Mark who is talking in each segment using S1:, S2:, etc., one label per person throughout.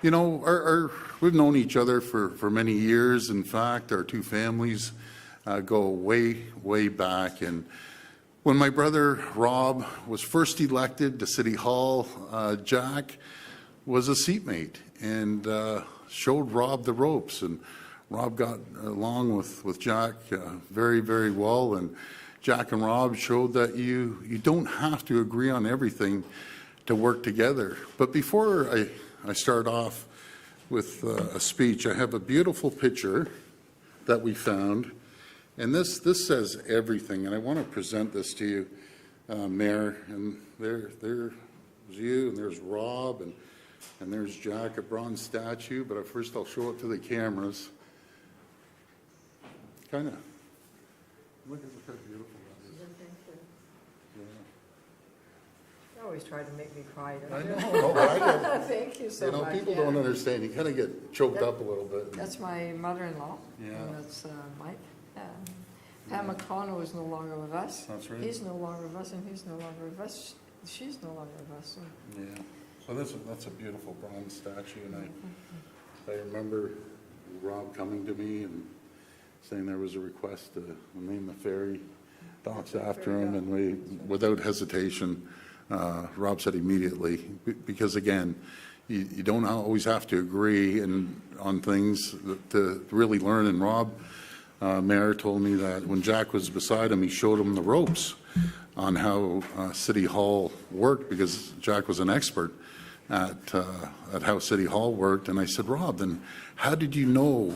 S1: You know, we've known each other for many years. In fact, our two families go way back. And when my brother Rob was first elected to City Hall, Jack was a seatmate and showed Rob the ropes. And Rob got along with Jack very well. And Jack and Rob showed that you don't have to agree on everything to work together. But before I start off with a speech, I have a beautiful picture that we found, and this says everything, and I want to present this to you, Mayor. And there's you, and there's Rob, and there's Jack, a bronze statue, but first I'll show it to the cameras. Kind of, look how beautiful that is.
S2: You always try to make me cry, don't
S1: I
S2: you?
S1: know. I don't.
S2: Thank you so much.
S1: People don't understand. You kind of get choked up a little bit.
S2: That's my mother-in-law.
S1: Yeah.
S2: And that's Mike. Pam McConnell is no longer with us.
S1: That's right.
S2: He's no longer with us, and he's no longer with us. She's no longer with us. So.
S1: Yeah. So that's a beautiful bronze statue, and I remember Rob coming to me and saying there was a request to name the ferry docks after him, and we, without hesitation, Rob said immediately, because again, you don't always have to agree on things to really learn. And Rob, Mayor, told me that when Jack was beside him, he showed him the ropes on how City Hall worked, because Jack was an expert at how City Hall worked. And I said, Rob, then how did you know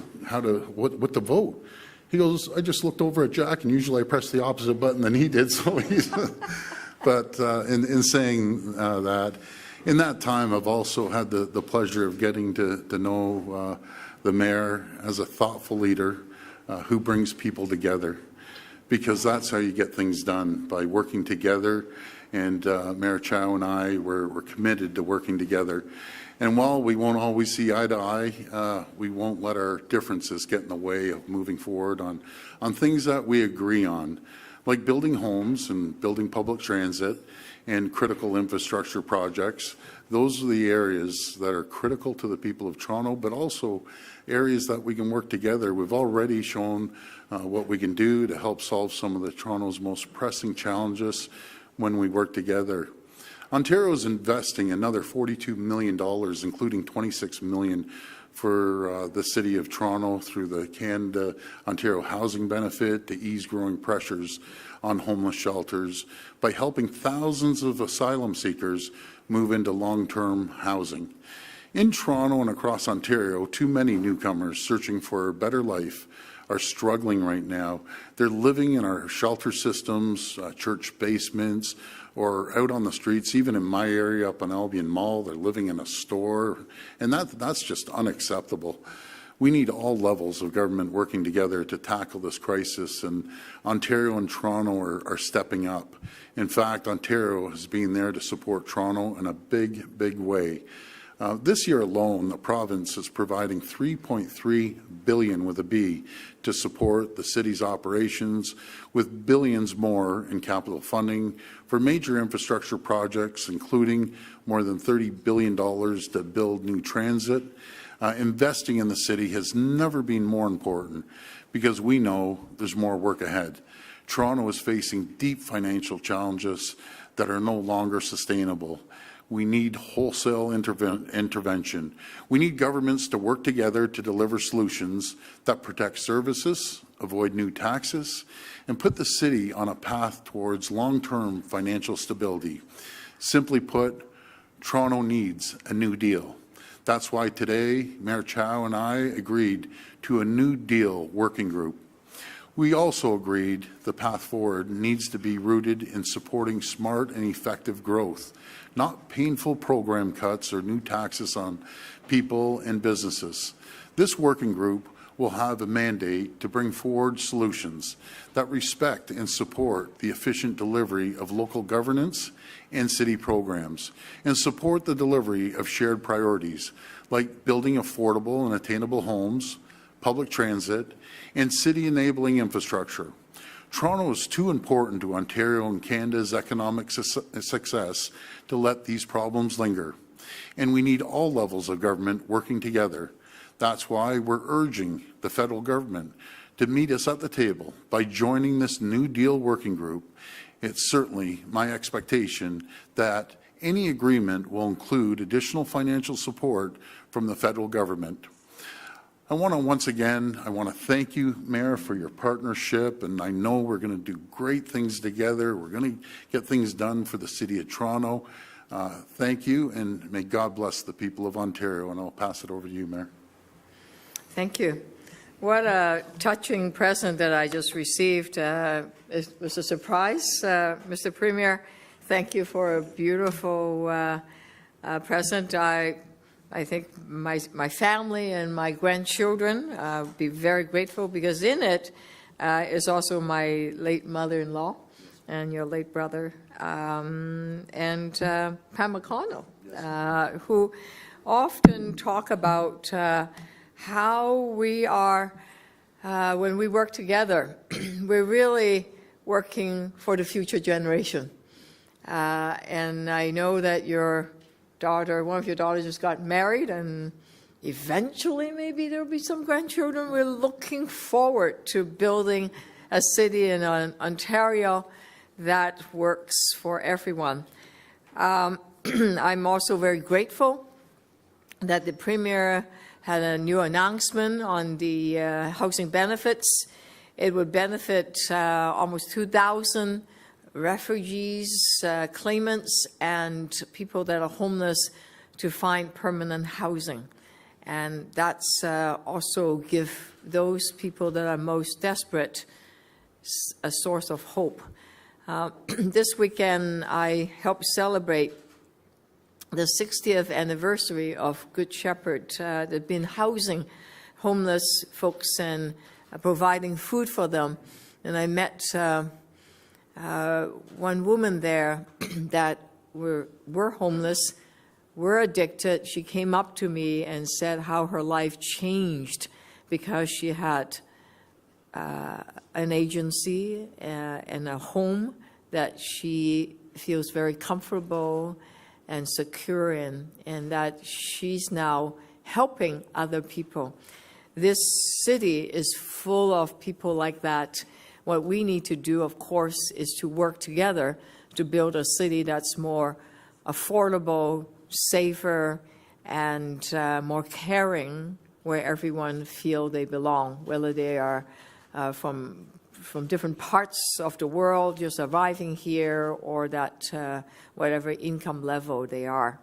S1: what to vote? He goes, I just looked over at Jack, and usually I press the opposite button than he did. So he's, but in saying that, in that time, I've also had the pleasure of getting to know the mayor as a thoughtful leader who brings people together, because that's how you get things done, by working together. And Mayor Chow and I were committed to working together. And while we won't always see eye to eye, we won't let our differences get in the way of moving forward on things that we agree on, like building homes and building public transit and critical infrastructure projects. Those are the areas that are critical to the people of Toronto, but also areas that we can work together. We've already shown what we can do to help solve some of the Toronto's most pressing challenges when we work together. Ontario is investing another $42 million, including $26 million for the City of Toronto through the Canada-Ontario Housing Benefit to ease growing pressures on homeless shelters by helping thousands of asylum seekers move into long-term housing. In Toronto and across Ontario, too many newcomers searching for a better life are struggling right now. They're living in our shelter systems, church basements, or out on the streets. Even in my area up on Albion Mall, they're living in a store, and that's just unacceptable. We need all levels of government working together to tackle this crisis, and Ontario and Toronto are stepping up. In fact, Ontario has been there to support Toronto in a big way. This year alone, the province is providing $3.3 billion with a B to support the city's operations, with billions more in capital funding for major infrastructure projects, including more than $30 billion to build new transit. Investing in the city has never been more important, because we know there's more work ahead. Toronto is facing deep financial challenges that are no longer sustainable. We need wholesale intervention. We need governments to work together to deliver solutions that protect services, avoid new taxes, and put the city on a path towards long-term financial stability. Simply put, Toronto needs a new deal. That's why today, Mayor Chow and I agreed to a New Deal working group. We also agreed the path forward needs to be rooted in supporting smart and effective growth, not painful program cuts or new taxes on people and businesses. This working group will have a mandate to bring forward solutions that respect and support the efficient delivery of local governance and city programs, and support the delivery of shared priorities like building affordable and attainable homes, public transit, and city-enabling infrastructure. Toronto is too important to Ontario and Canada's economic success to let these problems linger. and we need all levels of government working together. That's why we're urging the federal government to meet us at the table by joining this New Deal working group. It's certainly my expectation that any agreement will include additional financial support from the federal government. I want to thank you, Mayor, for your partnership, and I know we're going to do great things together. We're going to get things done for the City of Toronto. Thank you, and may God bless the people of Ontario, and I'll pass it over to you, Mayor.
S2: Thank you. What a touching present that I just received. It was a surprise, Mr. Premier. Thank you for a beautiful present. I think my family and my grandchildren will be very grateful, because in it is also my late mother-in-law and your late brother, and Pam McConnell, who often talk about how we are, when we work together, we're really working for the future generation. And I know that one of your daughters just got married, and eventually maybe there'll be some grandchildren. We're looking forward to building a city in Ontario that works for everyone. I'm also very grateful that the Premier had a new announcement on the housing benefits. It would benefit almost 2,000 refugees, claimants, and people that are homeless to find permanent housing. And that's also give those people that are most desperate a source of hope. This weekend, I helped celebrate the 60th anniversary of Good Shepherd. They've been housing homeless folks and providing food for them. And I met one woman there that were homeless, were addicted. She came up to me and said how her life changed because she had an agency and a home that she feels very comfortable and secure in, and that she's now helping other people. This city is full of people like that. What we need to do, of course, is to work together to build a city that's more affordable, safer, and more caring, where everyone feel they belong, whether they are from different parts of the world, just arriving here, or that whatever income level they are.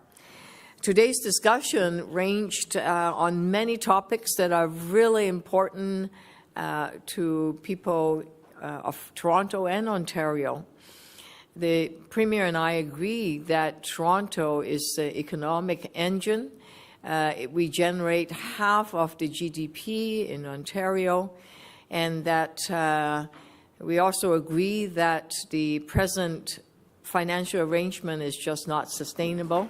S2: Today's discussion ranged on many topics that are really important to people of Toronto and Ontario. The Premier and I agree that Toronto is the economic engine. We generate half of the GDP in Ontario, and that we also agree that the present financial arrangement is just not sustainable,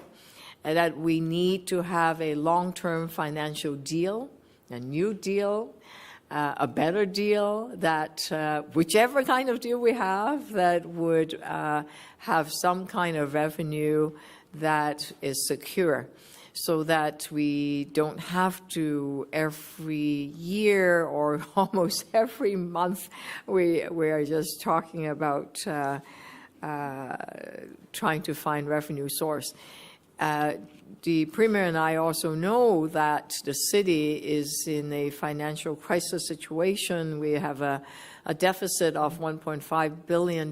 S2: and that we need to have a long-term financial deal, a new deal, a better deal, that whichever kind of deal we have, that would have some kind of revenue that is secure, so that we don't have to every year or almost every month we are just talking about trying to find revenue source. The Premier and I also know that the city is in a financial crisis situation. We have a deficit of $1.5 billion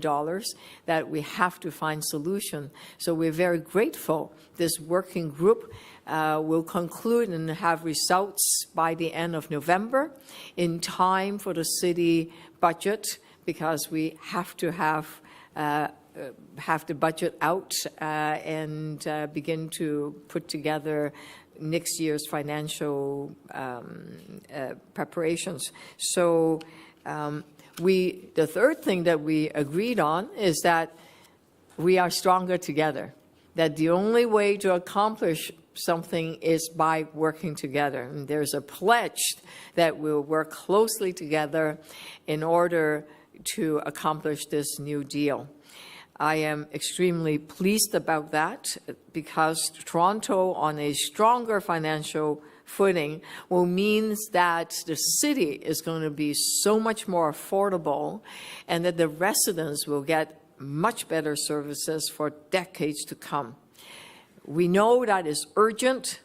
S2: that we have to find solution. So we're very grateful this working group will conclude and have results by the end of November, in time for the city budget, because we have to have the budget out and begin to put together next year's financial preparations. So the third thing that we agreed on is that we are stronger together, that the only way to accomplish something is by working together. And there's a pledge that we'll work closely together in order to accomplish this new deal. I am extremely pleased about that because Toronto on a stronger financial footing will mean that the city is going to be so much more affordable and that the residents will get much better services for decades to come. We know that is urgent,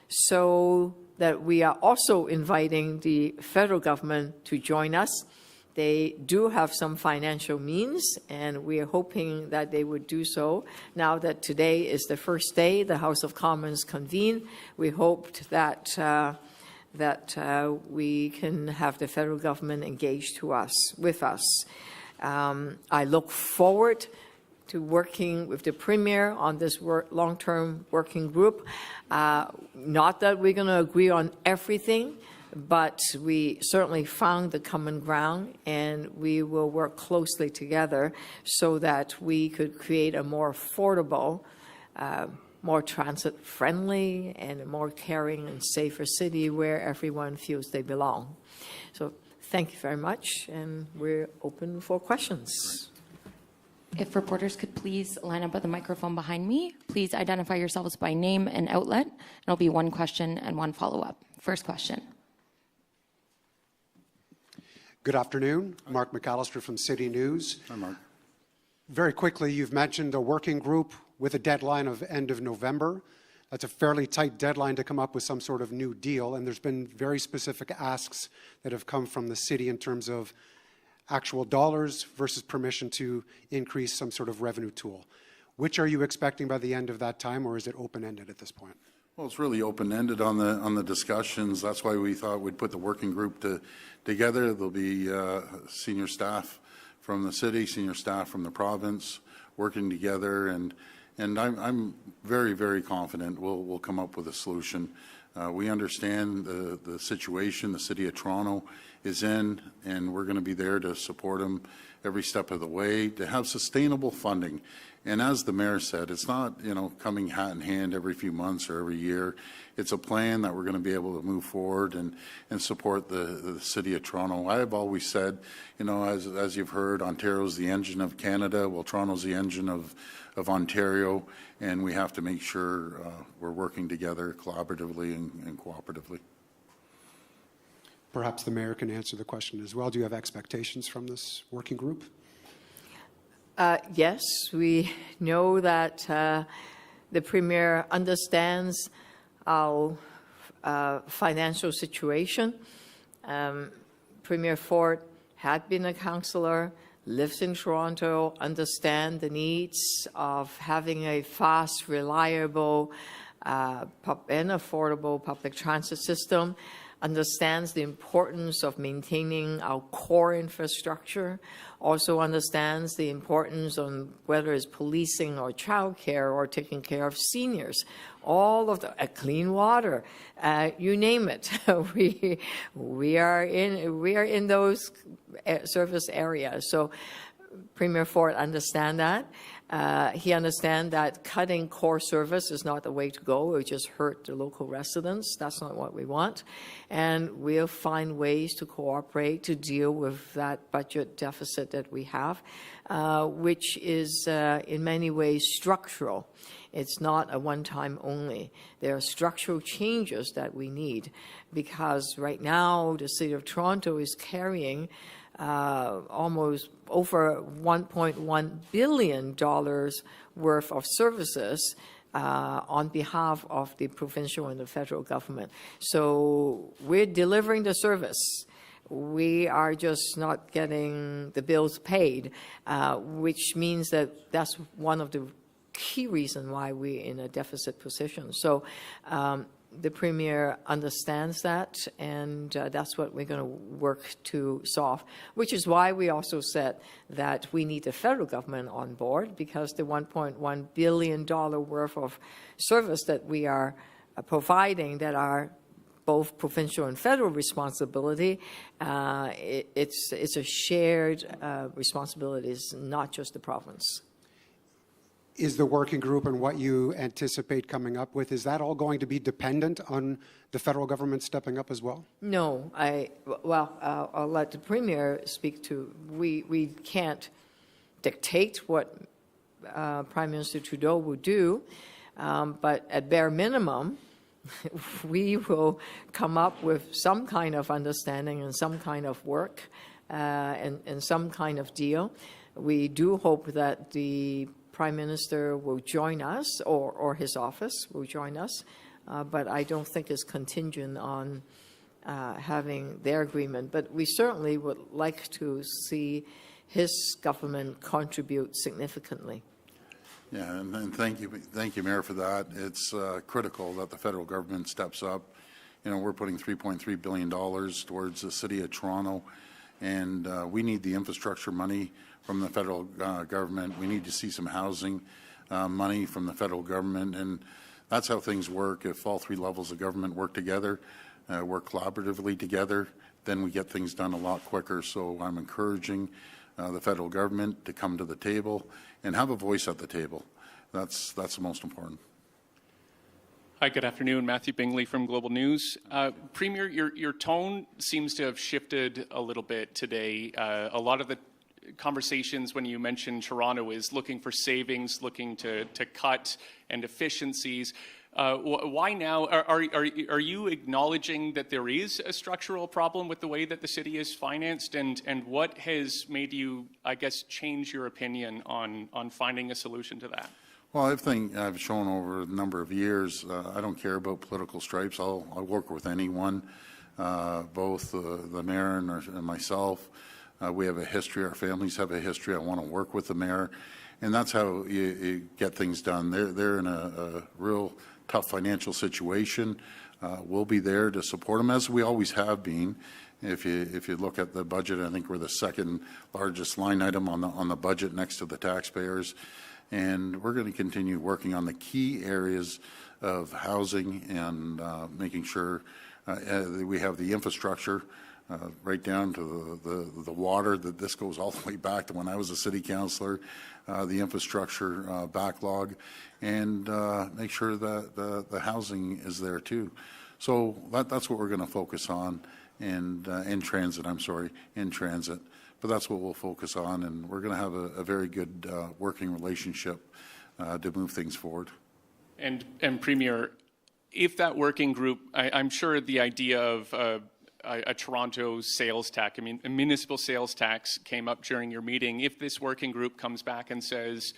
S2: so that we are also inviting the federal government to join us. They do have some financial means, and we are hoping that they would do so. Now that today is the first day the House of Commons convened, we hoped that we can have the federal government engaged with us. I look forward to working with the Premier on this long-term working group. Not that we're going to agree on everything, but we certainly found the common ground, and we will work closely together so that we could create a more affordable, more transit-friendly, and a more caring and safer city where everyone feels they belong. So thank you very much, and we're open for questions.
S3: If reporters could please line up at the microphone behind me, please identify yourselves by name and outlet. It'll be one question and one follow-up. First question.
S4: Good afternoon. Mark McAllister from City News.
S1: Hi, Mark.
S4: Very quickly, you've mentioned a working group with a deadline of end of November. That's a fairly tight deadline to come up with some sort of new deal, and there's been very specific asks that have come from the city in terms of actual dollars versus permission to increase some sort of revenue tool. Which are you expecting by the end of that time, or is it open-ended at this point?
S1: Well, it's really open-ended on the discussions. That's why we thought we'd put the working group together. There'll be senior staff from the city, senior staff from the province working together, and I'm very, very confident we'll come up with a solution. We understand the situation the City of Toronto is in, and we're going to be there to support them every step of the way to have sustainable funding. And as the mayor said, it's not, coming hat in hand every few months or every year. It's a plan that we're going to be able to move forward and support the City of Toronto. I have always said, as you've heard, Ontario's the engine of Canada. Well, Toronto's the engine of Ontario, and we have to make sure we're working together collaboratively and cooperatively.
S4: Perhaps the mayor can answer the question as well. Do you have expectations from this working group?
S2: Yes, we know that the Premier understands our financial situation. Premier Ford had been a councillor, lives in Toronto, understands the needs of having a fast, reliable, and affordable public transit system, understands the importance of maintaining our core infrastructure, also understands the importance on whether it's policing or childcare or taking care of seniors, all of the clean water, you name it. we are in those service areas. So Premier Ford understands that. He understands that cutting core service is not the way to go. It would just hurt the local residents. That's not what we want. And we'll find ways to cooperate to deal with that budget deficit that we have, which is in many ways structural. It's not a one-time only. There are structural changes that we need because right now the City of Toronto is carrying almost over $1.1 billion worth of services on behalf of the provincial and the federal government. So we're delivering the service. We are just not getting the bills paid, which means that that's one of the key reasons why we're in a deficit position. So the Premier understands that, and that's what we're going to work to solve, which is why we also said that we need the federal government on board, because the $1.1 billion worth of service that we are providing that are both provincial and federal responsibility, it's a shared responsibility. It's not just the province.
S4: Is the working group and what you anticipate coming up with, is that all going to be dependent on the federal government stepping up as well?
S2: No, I'll let the Premier speak to. We can't dictate what Prime Minister Trudeau will do, but at bare minimum, we will come up with some kind of understanding and some kind of work and some kind of deal. We do hope that the Prime Minister will join us, or his office will join us, but I don't think it's contingent on having their agreement. But we certainly would like to see his government contribute significantly.
S1: Yeah, and thank you, Mayor, for that. It's critical that the federal government steps up. You know, we're putting $3.3 billion towards the City of Toronto, and we need the infrastructure money from the federal government. We need to see some housing money from the federal government, and that's how things work. If all three levels of government work together, work collaboratively together, then we get things done a lot quicker. So I'm encouraging the federal government to come to the table and have a voice at the table. That's the most important.
S5: Hi, good afternoon. Matthew Bingley from Global News. Premier, your tone seems to have shifted a little bit today. A lot of the conversations when you mention Toronto is looking for savings, looking to cut and efficiencies. Why now? Are you acknowledging that there is a structural problem with the way that the city is financed, and what has made you, I guess, change your opinion on finding a solution to that?
S1: Well, I think I've shown over a number of years, I don't care about political stripes. I'll work with anyone, both the mayor and myself. We have a history. Our families have a history. I want to work with the mayor, and that's how you get things done. They're in a real tough financial situation. We'll be there to support them, as we always have been. If you look at the budget, I think we're the second largest line item on the budget next to the taxpayers, and we're going to continue working on the key areas of housing and making sure that we have the infrastructure. Right down to the water, that this goes all the way back to when I was a city councillor, the infrastructure backlog, and make sure that the housing is there too. So that's what we're going to focus on, and in transit, but that's what we'll focus on, and we're going to have a very good working relationship to move things forward.
S5: And Premier, if that working group, I'm sure the idea of a Toronto sales tax, a municipal sales tax came up during your meeting. If this working group comes back and says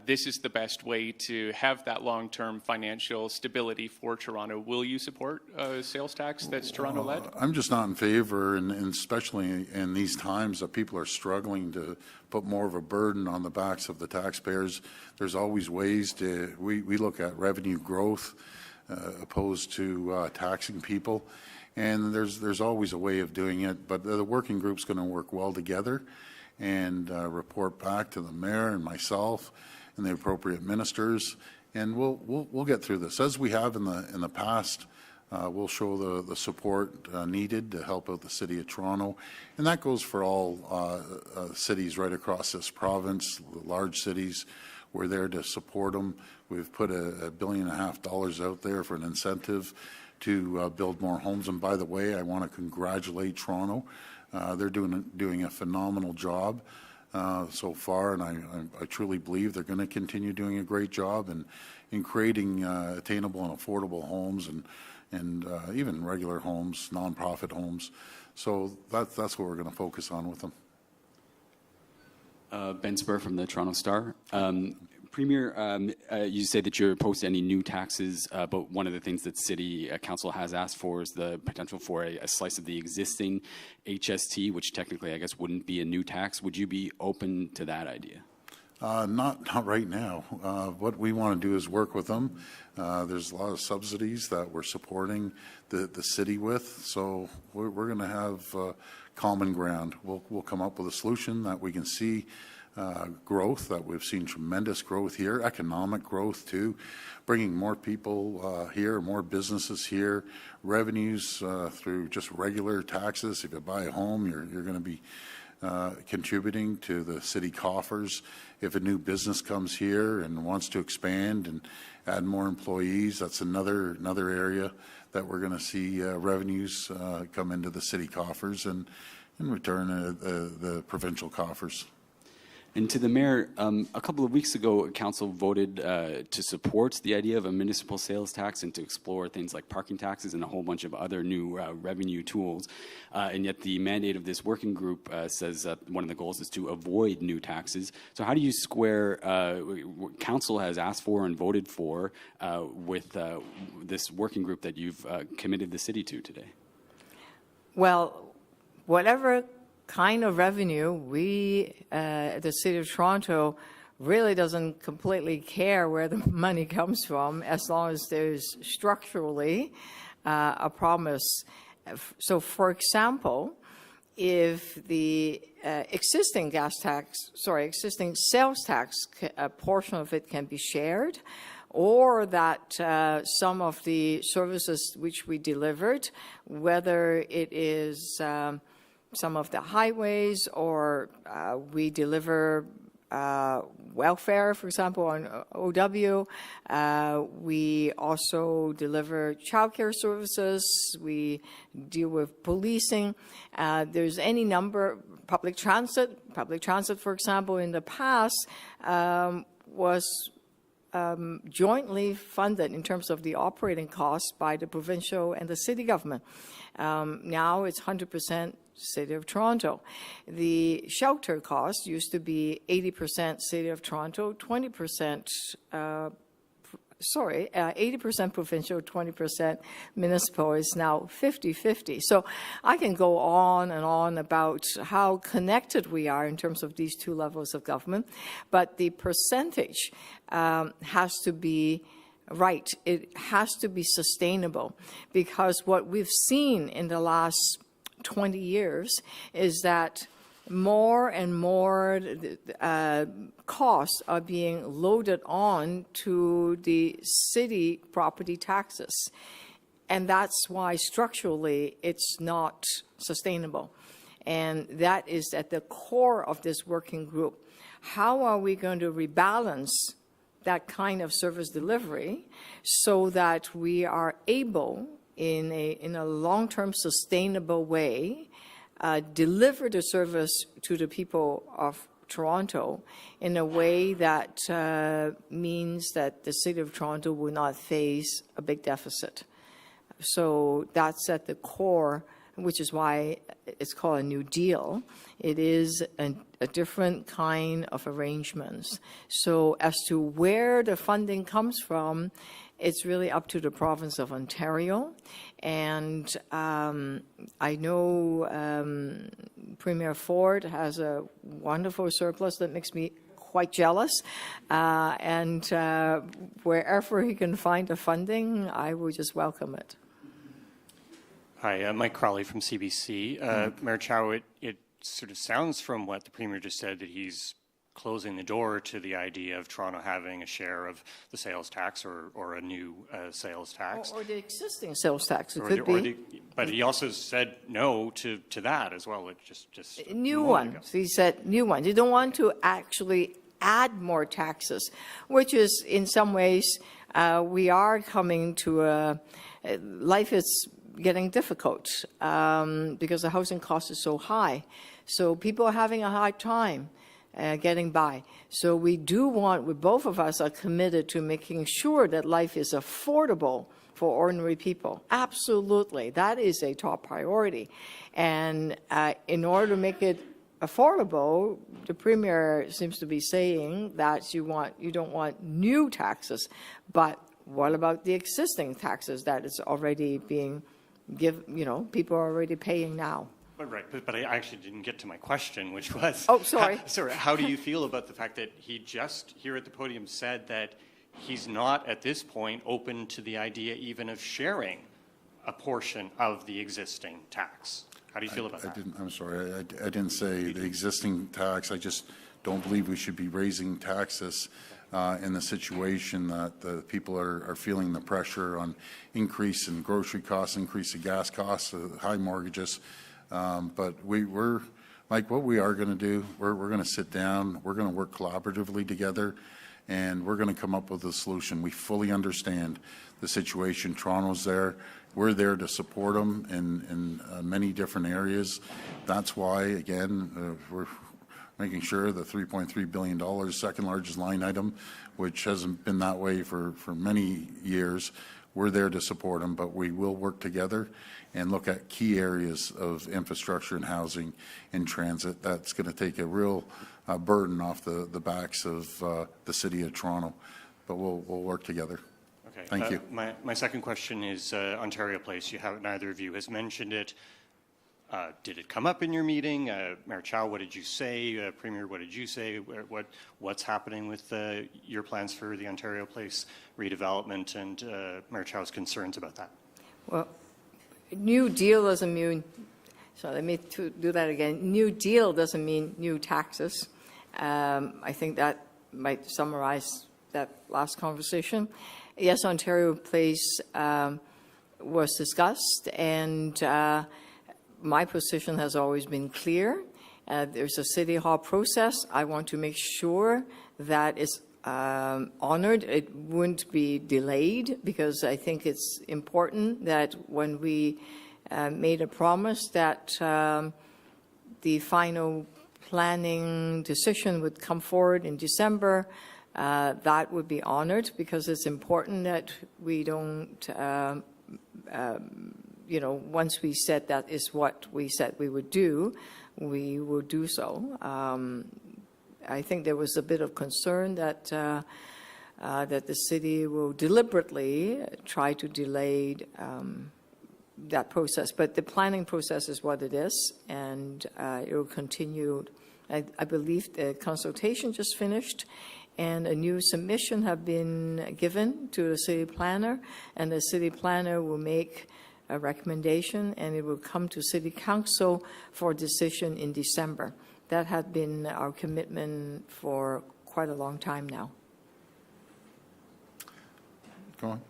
S5: this is the best way to have that long-term financial stability for Toronto, will you support a sales tax that's Toronto-led?
S1: I'm just not in favor, and especially in these times that people are struggling to put more of a burden on the backs of the taxpayers. There's always ways we look at revenue growth opposed to taxing people. And there's always a way of doing it, but the working group's going to work well together and report back to the mayor and myself and the appropriate ministers, and we'll get through this as we have in the past. We'll show the support needed to help out the City of Toronto, and that goes for all cities right across this province, large cities. We're there to support them. We've put $1.5 billion out there for an incentive to build more homes. And by the way, I want to congratulate Toronto. They're doing a phenomenal job so far, and I truly believe they're going to continue doing a great job in creating attainable and affordable homes and even regular homes, nonprofit homes. So that's what we're going to focus on with them.
S6: Ben Spur from the Toronto Star. Premier, you say that you're opposed to any new taxes, but one of the things that City Council has asked for is the potential for a slice of the existing HST, which technically, I guess, wouldn't be a new tax. Would you be open to that idea?
S1: Not right now. What we want to do is work with them. There's a lot of subsidies that we're supporting the city with, so we're going to have common ground. We'll come up with a solution that we can see growth, that we've seen tremendous growth here, economic growth too, bringing more people here, more businesses here, revenues through just regular taxes. If you buy a home, you're going to be contributing to the city coffers. If a new business comes here and wants to expand and add more employees, that's another area that we're going to see revenues come into the city coffers and in return the provincial coffers.
S6: And to the mayor, a couple of weeks ago, council voted to support the idea of a municipal sales tax and to explore things like parking taxes and a whole bunch of other new revenue tools. And yet the mandate of this working group says that one of the goals is to avoid new taxes. So how do you square what council has asked for and voted for with this working group that you've committed the city to today?
S2: Well, whatever kind of revenue, we, the City of Toronto, really doesn't completely care where the money comes from as long as there's structurally a promise. So, for example, if the existing existing sales tax, a portion of it can be shared, or that some of the services which we delivered, whether it is some of the highways or we deliver welfare, for example, on OW. We also deliver childcare services. We deal with policing. There's any number, public transit. Public transit, for example, in the past was jointly funded in terms of the operating costs by the provincial and the city government. Now it's 100% City of Toronto. The shelter cost used to be 80% City of Toronto, 20%, 80% provincial, 20% municipal is now 50-50. So I can go on and on about how connected we are in terms of these two levels of government, but the percentage has to be right. It has to be sustainable, because what we've seen in the last 20 years is that more and more costs are being loaded on to the city property taxes. And that's why structurally it's not sustainable. And that is at the core of this working group. How are we going to rebalance that kind of service delivery so that we are able, in a long-term sustainable way, deliver the service to the people of Toronto in a way that means that the City of Toronto will not face a big deficit. So that's at the core, which is why it's called a New Deal. It is a different kind of arrangements. So as to where the funding comes from, it's really up to the province of Ontario. And I know Premier Ford has a wonderful surplus that makes me quite jealous. And wherever he can find the funding, I will just welcome it.
S7: Hi, Mike Crawley from CBC. Mayor Chow, it sort of sounds from what the Premier just said that he's closing the door to the idea of Toronto having a share of the sales tax or a new sales tax.
S2: Or the existing sales tax, it could be.
S7: But he also said no to that as well. It just
S2: New one. So he said new one. You don't want to actually add more taxes, which is in some ways we are coming to life is getting difficult because the housing cost is so high. So people are having a hard time getting by. So we both of us are committed to making sure that life is affordable for ordinary people. Absolutely. That is a top priority. And in order to make it affordable, the Premier seems to be saying that you don't want new taxes, but what about the existing taxes that is already being people are already paying now?
S7: Right, but I actually didn't get to my question, which was...
S2: Oh, sorry.
S7: How do you feel about the fact that he just here at the podium said that he's not at this point open to the idea even of sharing a portion of the existing tax? How do you feel about that?
S1: I'm sorry, I didn't say the existing tax. I just don't believe we should be raising taxes in the situation that the people are feeling the pressure on increase in grocery costs, increase in gas costs, high mortgages. But we're Mike, what we are going to do, we're going to sit down, we're going to work collaboratively together, and we're going to come up with a solution. We fully understand the situation. Toronto's there. We're there to support them in many different areas. That's why, again, we're making sure the $3.3 billion, second largest line item, which hasn't been that way for many years. We're there to support them, but we will work together and look at key areas of infrastructure and housing and transit. That's going to take a real burden off the backs of the City of Toronto, but we'll work together.
S7: Okay.
S1: Thank you.
S7: My second question is Ontario Place. Neither of you has mentioned it. Did it come up in your meeting? Mayor Chow, what did you say? Premier, what did you say? What's happening with your plans for the Ontario Place redevelopment and Mayor Chow's concerns about that?
S2: Well, New Deal doesn't mean, so let me do that again. New Deal doesn't mean new taxes. I think that might summarize that last conversation. Yes, Ontario Place was discussed, and my position has always been clear. There's a City Hall process. I want to make sure that it's honored. It wouldn't be delayed, because I think it's important that when we made a promise that the final planning decision would come forward in December, that would be honored, because it's important that we don't, once we said that is what we said we would do, we will do so. I think there was a bit of concern that that the city will deliberately try to delay that process, but the planning process is what it is, and it will continue. I believe the consultation just finished, and a new submission have been given to the city planner, and the city planner will make a recommendation, and it will come to City Council for decision in December. That had been our commitment for quite a long time now.
S1: Go on.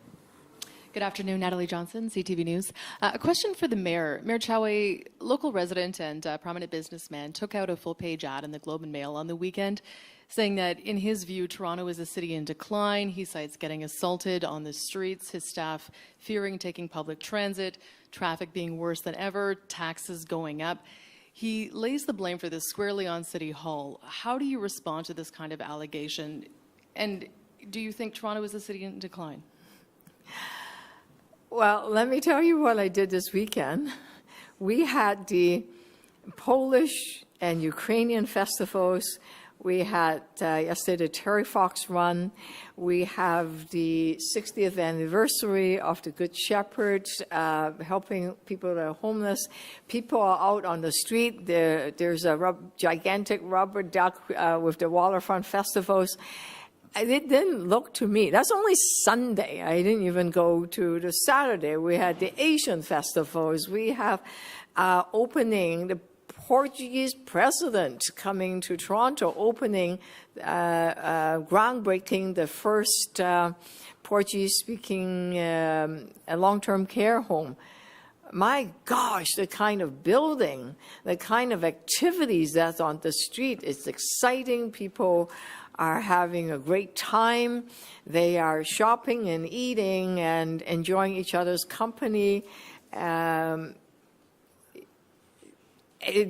S8: Good afternoon, Natalie Johnson, CTV News. A question for the mayor. Mayor Chow, a local resident and prominent businessman, took out a full-page ad in the Globe and Mail on the weekend, saying that, in his view, Toronto is a city in decline. He cites getting assaulted on the streets, his staff fearing taking public transit, traffic being worse than ever, taxes going up. He lays the blame for this squarely on City Hall. How do you respond to this kind of allegation? And do you think Toronto is a city in decline?
S2: Well, let me tell you what I did this weekend. We had the Polish and Ukrainian festivals. We had yesterday the Terry Fox Run. We have the 60th anniversary of the Good Shepherd, helping people that are homeless. People are out on the street. There's a gigantic rubber duck with the waterfront festivals. It didn't look to me, that's only Sunday. I didn't even go to the Saturday. We had the Asian festivals. We have opening, the Portuguese president coming to Toronto, opening, groundbreaking the first Portuguese-speaking long-term care home. My gosh, the kind of building, the kind of activities that's on the street, it's exciting. People are having a great time. They are shopping and eating and enjoying each other's company. It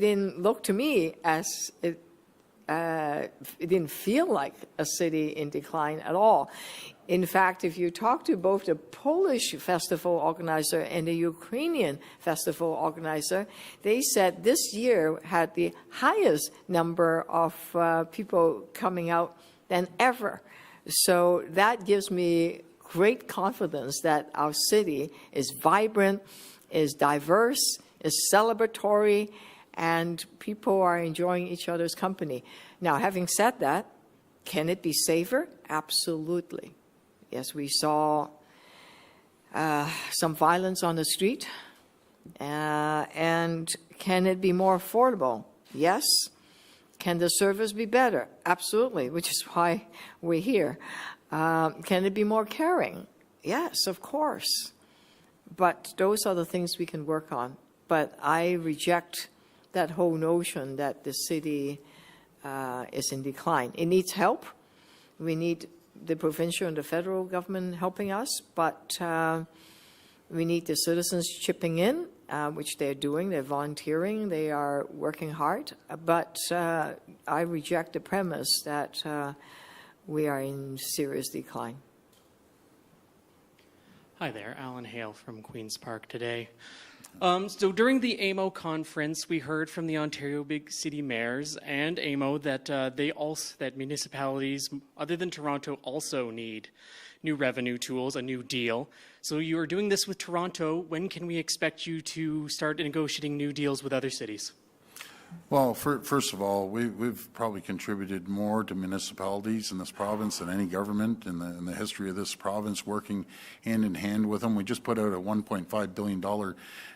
S2: didn't look to me as it didn't feel like a city in decline at all. In fact, if you talk to both the Polish festival organizer and the Ukrainian festival organizer, they said this year had the highest number of people coming out than ever. So that gives me great confidence that our city is vibrant, is diverse, is celebratory, and people are enjoying each other's company. Now, having said that, can it be safer? Absolutely. Yes, we saw some violence on the street. And can it be more affordable? Yes. Can the service be better? Absolutely, which is why we're here. Can it be more caring? Yes, of course. But those are the things we can work on. But I reject that whole notion that the city is in decline. It needs help. We need the provincial and the federal government helping us, but we need the citizens chipping in, which they're doing. They're volunteering. They are working hard. But I reject the premise that we are in serious decline.
S9: Hi there, Alan Hale from Queen's Park today. So during the AMO conference, we heard from the Ontario Big City Mayors and AMO that that municipalities other than Toronto also need new revenue tools, a new deal. So you are doing this with Toronto. When can we expect you to start negotiating new deals with other cities?
S1: Well, first of all, we've probably contributed more to municipalities in this province than any government in the history of this province, working hand in hand with them. We just put out a $1.5 billion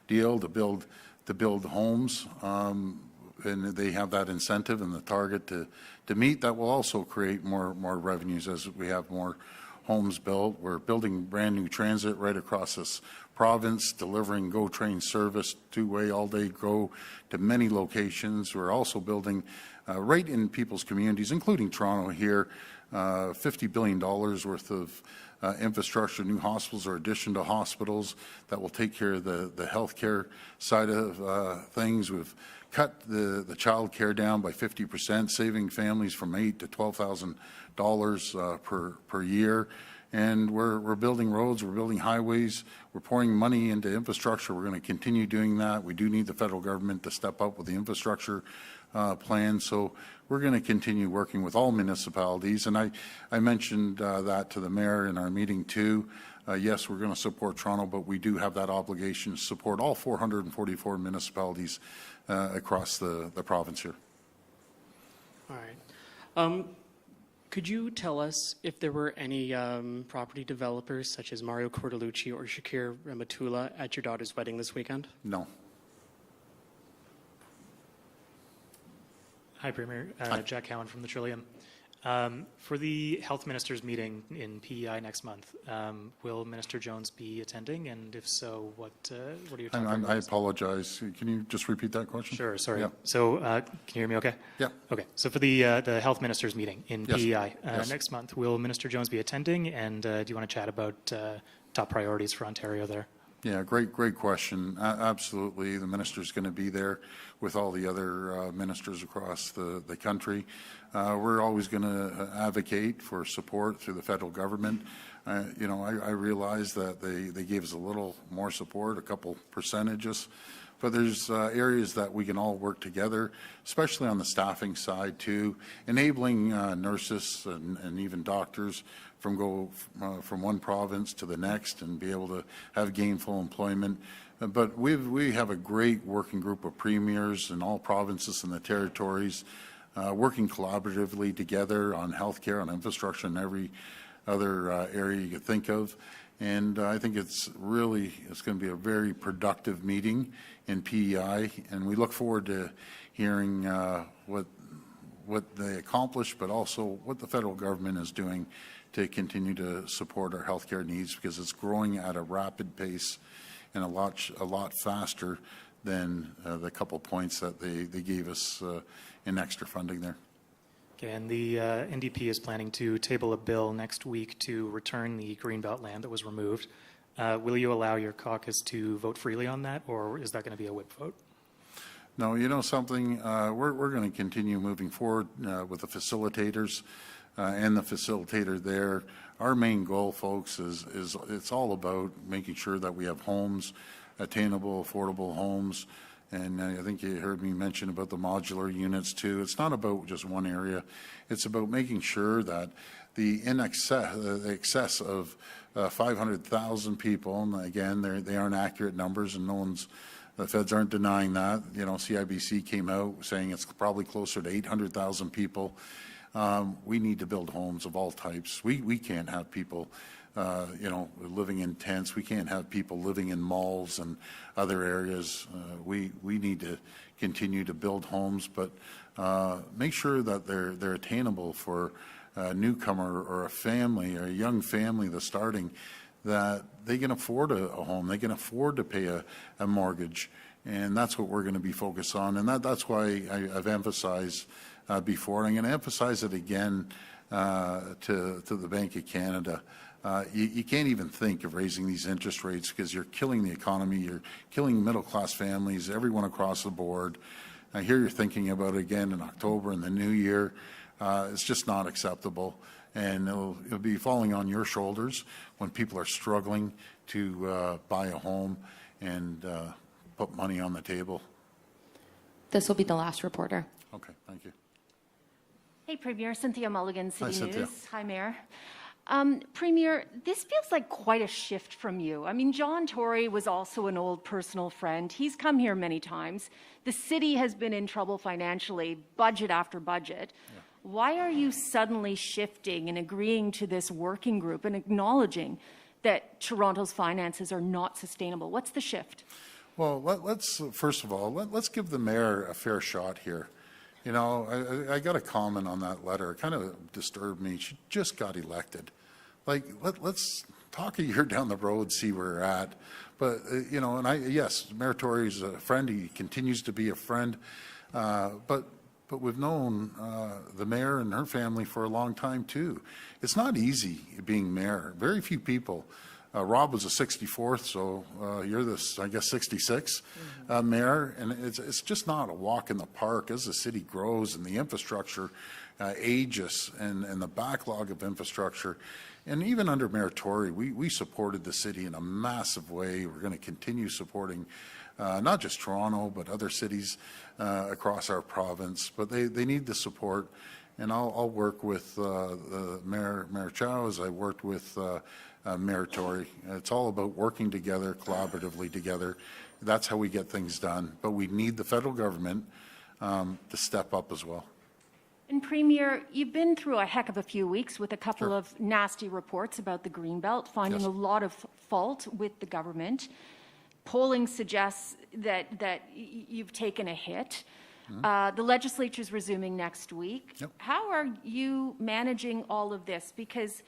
S1: deal to build homes, and they have that incentive and the target to meet. That will also create more revenues as we have more homes built. We're building brand new transit right across this province, delivering GO train service, two-way all-day GO to many locations. We're also building right in people's communities, including Toronto here, $50 billion worth of infrastructure, new hospitals or addition to hospitals that will take care of the healthcare side of things. We've cut the child care down by 50%, saving families from $8,000 to $12,000 per year. And we're building roads, we're building highways, we're pouring money into infrastructure. We're going to continue doing that. We do need the federal government to step up with the infrastructure plan. So we're going to continue working with all municipalities. And I mentioned that to the mayor in our meeting too. Yes, we're going to support Toronto, but we do have that obligation to support all 444 municipalities across the province here.
S9: All right. Could you tell us if there were any property developers such as Mario Cordellucci or Shakir Ramatula at your daughter's wedding this weekend?
S1: No.
S10: Hi, Premier. Jack Cowan from the Trillium. For the health ministers meeting in PEI next month, will Minister Jones be attending? And if so, what are your top priorities?
S1: I apologize. Can you just repeat that question?
S10: Sure, sorry.
S1: Yeah.
S10: So can you hear me okay?
S1: Yeah.
S10: Okay. So for the health ministers meeting in
S1: Yes.
S10: PEI
S1: Yes.
S10: next month, will Minister Jones be attending? And do you want to chat about top priorities for Ontario there?
S1: Yeah, great question. Absolutely. The minister's going to be there with all the other ministers across the country. We're always going to advocate for support through the federal government. You know, I realize that they gave us a little more support, a couple percentages, but there's areas that we can all work together, especially on the staffing side too, enabling nurses and even doctors from one province to the next and be able to have gainful employment. But we have a great working group of premiers in all provinces and the territories, working collaboratively together on healthcare, on infrastructure, and every other area you could think of. And I think it's going to be a very productive meeting in PEI, and we look forward to hearing what they accomplish, but also what the federal government is doing to continue to support our healthcare needs, because it's growing at a rapid pace and a lot faster than the couple points that they gave us in extra funding there.
S10: Okay, and the NDP is planning to table a bill next week to return the Greenbelt land that was removed. Will you allow your caucus to vote freely on that, or is that going to be a whip vote?
S1: No, you know something, we're going to continue moving forward with the facilitators and the facilitator there. Our main goal, folks, is it's all about making sure that we have homes, attainable, affordable homes. And I think you heard me mention about the modular units too. It's not about just one area. It's about making sure that the excess of 500,000 people, and again, they aren't accurate numbers, and the feds aren't denying that. You know, CIBC came out saying it's probably closer to 800,000 people. We need to build homes of all types. We can't have people living in tents. We can't have people living in malls and other areas. We need to continue to build homes, but make sure that they're attainable for a newcomer or a family or a young family that's starting, that they can afford a home. They can afford to pay a mortgage. And that's what we're going to be focused on. And that's why I've emphasized before, and I'm going to emphasize it again to the Bank of Canada. You can't even think of raising these interest rates because you're killing the economy, you're killing middle-class families, everyone across the board. I hear you're thinking about it again in October and the new year. It's just not acceptable, and it'll be falling on your shoulders when people are struggling to buy a home and put money on the table.
S3: This will be the last reporter.
S1: Okay, thank you.
S11: Hey, Premier. Cynthia Mulligan, City
S1: Hi, Cynthia.
S11: News. Hi, Mayor. Premier, this feels like quite a shift from you. I mean, John Tory was also an old personal friend. He's come here many times. The city has been in trouble financially, budget after budget. Yeah. Why are you suddenly shifting and agreeing to this working group and acknowledging that Toronto's finances are not sustainable? What's the shift?
S1: Well, let's first of all, let's give the mayor a fair shot here. You know, I got a comment on that letter. It kind of disturbed me. She just got elected. Like, let's talk a year down the road, see where we're at. But, you know, and yes, Mayor Tory's a friend. He continues to be a friend. But we've known the mayor and her family for a long time, too. It's not easy being mayor. Very few people. Rob was a 64th, so you're this, I guess, 66 mayor, and it's just not a walk in the park as the city grows and the infrastructure ages and the backlog of infrastructure. And even under Mayor Tory, we supported the city in a massive way. We're going to continue supporting not just Toronto, but other cities across our province. But they need the support, and I'll work with Mayor Chow as I worked with Mayor Tory. It's all about working together, collaboratively together. That's how we get things done. But we need the federal government to step up as well.
S11: And Premier, you've been through a heck of a few weeks with a couple of nasty reports about the Greenbelt, finding a lot of fault with the government. Polling suggests that you've taken a hit. The legislature is resuming next week. How are you managing all of this? Because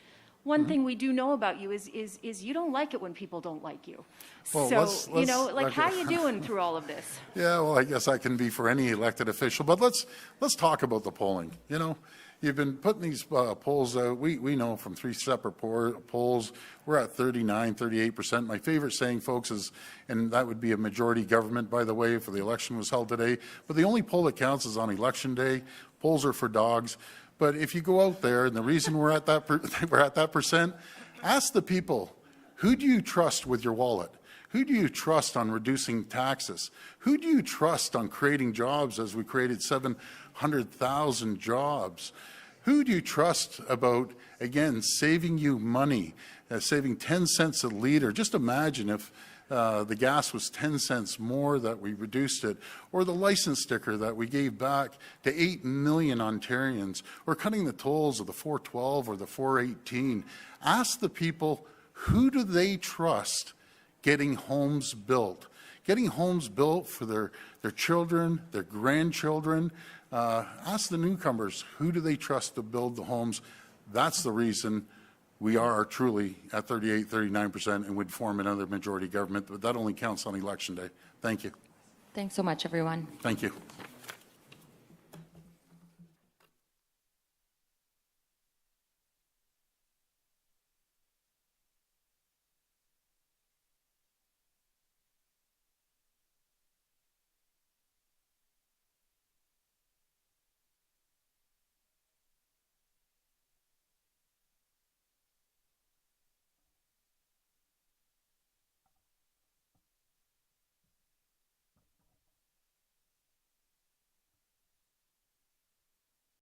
S11: one thing we do know about you is you don't like it when people don't like you. Well, so, you know, like, how are you doing through all of this? Yeah,
S1: well, I guess I can be for any elected official, but let's talk about the polling. You know, you've been putting these polls out. We know from 3 separate polls, we're at 39, 38%. My favorite saying, folks, is, and that would be a majority government, by the way, if the election was held today, but the only poll that counts is on election day. Polls are for dogs. But if you go out there, and the reason we're at that percent, ask the people, who do you trust with your wallet? Who do you trust on reducing taxes? Who do you trust on creating jobs, as we created 700,000 jobs? Who do you trust about, again, saving you money, saving 10 cents a liter? Just imagine if the gas was 10 cents more, that we reduced it, or the license sticker that we gave back to 8 million Ontarians, or cutting the tolls of the 412 or the 418. Ask the people, who do they trust getting homes built? Getting homes built for their children, their grandchildren. Ask the newcomers, who do they trust to build the homes? That's the reason we are truly at 38, 39% and would form another majority government, but that only counts on election day. Thank you.
S3: Thanks so much, everyone.
S1: Thank you.